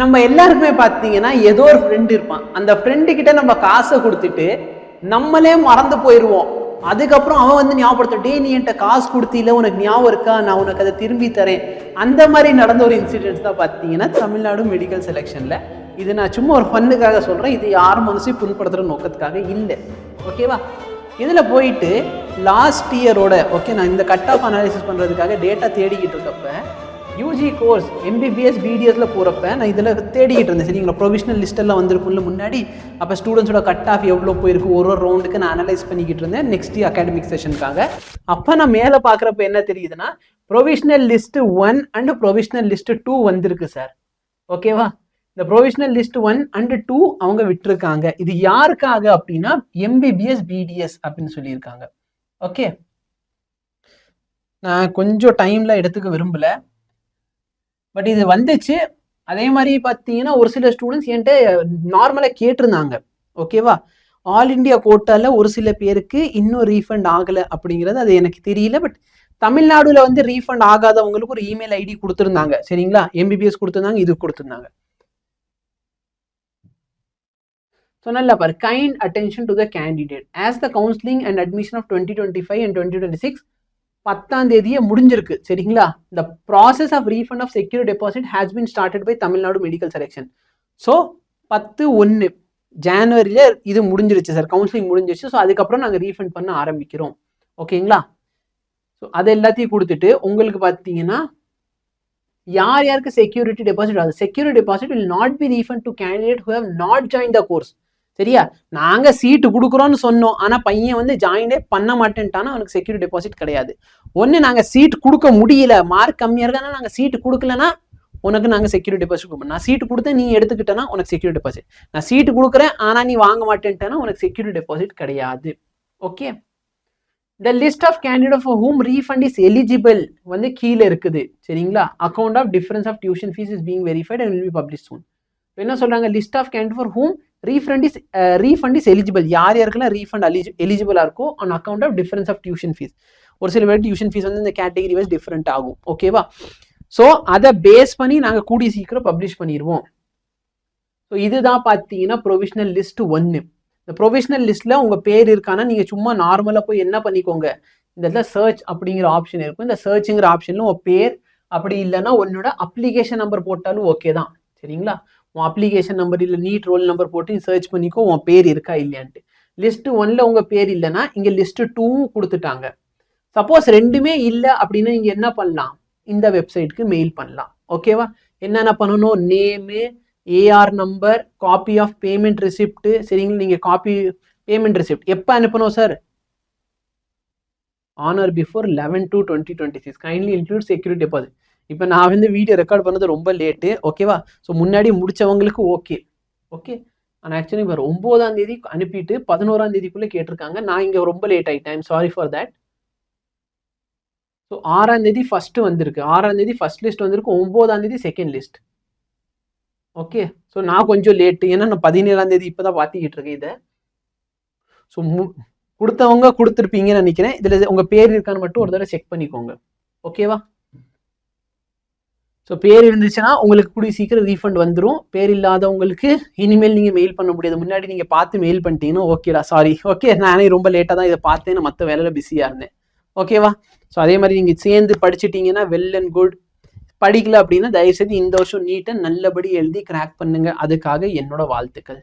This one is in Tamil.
நம்ம எல்லாருக்குமே பார்த்தீங்கன்னா ஏதோ ஒரு ஃப்ரெண்ட் இருப்பான். அந்த ஃப்ரெண்டு கிட்ட நம்ம காசை கொடுத்துட்டு நம்மளே மறந்து போயிடுவோம். அதுக்கப்புறம் அவன் வந்து ஞாபகப்படுத்த, நீ என்கிட்ட காசு கொடுத்தில, உனக்கு ஞாபகம் இருக்கா, நான் உனக்கு அதை திரும்பி தரேன். அந்த மாதிரி நடந்த ஒரு இன்சிடென்ட்ஸ் தான் பார்த்தீங்கன்னா தமிழ்நாடு மெடிக்கல் செலெக்ஷனில். இது நான் சும்மா ஒரு ஃபன்னுக்காக சொல்கிறேன். இது யார் மனசையும் புண்படுத்துகிற நோக்கத்துக்காக இல்லை. ஓகேவா? இதில் போயிட்டு லாஸ்ட் இயரோட நான் இந்த கட் ஆஃப் அனாலிசிஸ் பண்ணுறதுக்காக டேட்டா தேடிக்கிட்டு இருக்கப்ப யூஜி கோர்ஸ் எம்பிபிஎஸ் பிடிஎஸ்ல போகிறப்ப நான் இதில் தேடிக்கிட்டு இருந்தேன். சரிங்களா? ப்ரொவிஷனல் லிஸ்ட்டெல்லாம் வந்திருக்கும்ல முன்னாடி. அப்போ ஸ்டூடெண்ட்ஸோட கட் ஆஃப் எவ்வளோ போயிருக்கு ஒரு ரவுண்டுக்கு நான் அனலைஸ் பண்ணிக்கிட்டு இருந்தேன் நெக்ஸ்ட் அகாடமிக் செஷனுக்காக. அப்போ நான் மேலே பார்க்குறப்ப என்ன தெரியுதுன்னா, provisional list 1 and provisional list 2 வந்திருக்கு சார். ஓகேவா? இந்த ப்ரொவிஷனல் லிஸ்ட் 1 அண்ட் 2 அவங்க விட்டுருக்காங்க. இது யாருக்காக அப்படின்னா எம்பிபிஎஸ் பிடிஎஸ் அப்படின்னு சொல்லியிருக்காங்க. ஓகே, நான் கொஞ்சம் டைம்ல எடுத்துக்க விரும்பல, பட் இது வந்துச்சு. அதே மாதிரி பார்த்தீங்கன்னா ஒரு சில ஸ்டூடெண்ட்ஸ் என்கிட்ட நார்மலாக கேட்டிருந்தாங்க. ஓகேவா? ஆல் இண்டியா கோட்டால ஒரு சில பேருக்கு இன்னும் ரீஃபண்ட் ஆகலை அப்படிங்கிறது அது எனக்கு தெரியல. பட் தமிழ்நாடுல வந்து ரீஃபண்ட் ஆகாதவங்களுக்கு ஒரு இமெயில் ஐடி கொடுத்துருந்தாங்க. சரிங்களா? எம்பிபிஎஸ் கொடுத்துருந்தாங்க, இது கொடுத்துருந்தாங்க. சொன்னல பாரு, kind attention to the candidate as the counselling and admission of 2025 and 2026 10ஆம் தேதியே முடிஞ்சிருக்கு. சரிங்களா? இந்த process of refund of secure deposit has been started by Tamil Nadu medical selection. So 10/1 ஜனவரியில இது முடிஞ்சிருச்சு சார், கவுன்சிலிங் முடிஞ்சிருச்சு. ஸோ அதுக்கப்புறம் நாங்கள் ரீஃபண்ட் பண்ண ஆரம்பிக்கிறோம். ஓகேங்களா? ஸோ அது எல்லாத்தையும் கொடுத்துட்டு உங்களுக்கு பார்த்தீங்கன்னா யார் யாருக்கு செக்யூரிட்டி டெபாசிட் ஆகுது, security deposit will not be refund to candidate who have not join the course. சரியா? நாங்க சீட்டு கொடுக்குறோம்னு சொன்னோம், ஆனா பையன் வந்து ஜாயினே பண்ண மாட்டேன்ட்டானா அவனுக்கு செக்யூரிட்டி டெபாசிட் கிடையாது. ஒன்னு நாங்க சீட் கொடுக்க முடியல, மார்க் கம்மியா இருக்கா, நாங்க சீட்டு கொடுக்கலன்னா உனக்கு நாங்க செக்யூரிட்டி டெபாசிட் கொடுப்போம். நான் சீட்டு கொடுத்தேன் நீ எடுத்துக்கிட்டேன்னா உனக்கு செக்யூரிட்டி டெபாசிட், நான் சீட்டு கொடுக்குறேன் ஆனா நீ வாங்க மாட்டேன்ட்டானா உனக்கு செக்யூரிட்டி டெபாசிட் கிடையாது. Okay, the list of candidate for whom refund is eligible வந்து கீழே இருக்குது. சரிங்களா? Account of difference of tuition fees is being verified and will be published soon. என்ன சொல்றாங்க? List of candidate for whom refund is eligible. யார் யாருக்கெல்லாம் ரீஃபண்ட் எலிஜிபிளா இருக்கும் on account of difference of tuition fees. ஒரு சில பேர் டியூஷன் ஃபீஸ் வந்து இந்த கேட்டகரி வைஸ் டிஃபரெண்ட் ஆகும். ஓகேவா? ஸோ அதை பேஸ் பண்ணி நாங்கள் கூடிய சீக்கிரம் பப்ளிஷ் பண்ணிடுவோம். ஸோ இதுதான் பார்த்தீங்கன்னா ப்ரொவிஷனல் லிஸ்ட் 1. இந்த ப்ரொவிஷனல் லிஸ்ட்ல உங்க பேர் இருக்கானா நீங்க சும்மா நார்மலா போய் என்ன பண்ணிக்கோங்க, இந்த இடத்துல சர்ச் அப்படிங்கிற ஆப்ஷன் இருக்கும். இந்த சர்ச்சுங்கிற ஆப்ஷன்ல உங்க பேர், அப்படி இல்லைன்னா உன்னோட அப்ளிகேஷன் நம்பர் போட்டாலும் ஓகே தான். சரிங்களா? உன் அப்ளிகேஷன் நம்பர் இல்லை நீட் ரோல் நம்பர் போட்டு சர்ச் பண்ணிக்கோ உன் பேர் இருக்கா இல்லையான்ட்டு. லிஸ்ட் 1ல உங்க பேர் இல்லைன்னா இங்க லிஸ்ட் 2 கொடுத்துட்டாங்க. சப்போஸ் ரெண்டுமே இல்லை அப்படின்னா நீங்க என்ன பண்ணலாம், இந்த வெப்சைட்க்கு மெயில் பண்ணலாம். ஓகேவா? என்னென்ன பண்ணணும், name, AR number, copy of payment receipt. சரிங்களா? நீங்க காப்பி பேமெண்ட் ரிசிப்ட் எப்போ அனுப்பணும் sir? On or before 11/2/2026. Kindly include security deposit. இப்போ நான் வந்து வீடியோ ரெக்கார்ட் பண்ணது ரொம்ப லேட்டு. ஓகேவா? ஸோ முன்னாடி முடிச்சவங்களுக்கு ஓகே. ஆனால் ஆக்சுவலி இப்போ 9ஆம் தேதி அனுப்பிட்டு 11ஆம் தேதிக்குள்ளே கேட்டிருக்காங்க. நான் இங்கே ரொம்ப லேட் ஆகிட்டேன், I'm sorry for that. So 6ஆம் தேதி ஃபர்ஸ்ட் வந்திருக்கு, 6ஆம் தேதி ஃபர்ஸ்ட் லிஸ்ட் வந்திருக்கு, 9ஆம் தேதி செகண்ட் லிஸ்ட். ஓகே, ஸோ நான் கொஞ்சம் லேட்டு, ஏன்னா நான் 17ஆம் தேதி இப்போ தான் பார்த்துக்கிட்டு இருக்கேன் இதை. ஸோ கொடுத்தவங்க கொடுத்துருப்பீங்கன்னு நினைக்கிறேன். இதில் உங்கள் பேர் இருக்கான்னு மட்டும் ஒரு தடவை செக் பண்ணிக்கோங்க. ஓகேவா? ஸோ பேர் இருந்துச்சுன்னா உங்களுக்கு கூடிய சீக்கிரம் ரீஃபண்ட் வந்துடும். பேர் இல்லாதவங்களுக்கு இனிமேல் நீங்கள் மெயில் பண்ண முடியாது. முன்னாடி நீங்கள் பார்த்து மெயில் பண்ணிட்டீங்கன்னா ஓகேடா, சாரி. ஓகே, நானே ரொம்ப லேட்டாக தான் இதை பார்த்தேன், நான் மற்ற வேலையில் பிஸியாக இருந்தேன். ஓகேவா? ஸோ அதே மாதிரி நீங்கள் சேர்ந்து படிச்சுட்டீங்கன்னா வெல் அண்ட் குட். படிக்கல அப்படின்னா தயவுசெய்து இந்த வருஷம் நீட்டை நல்லபடி எழுதி கிராக் பண்ணுங்க. அதுக்காக என்னோட வாழ்த்துக்கள்.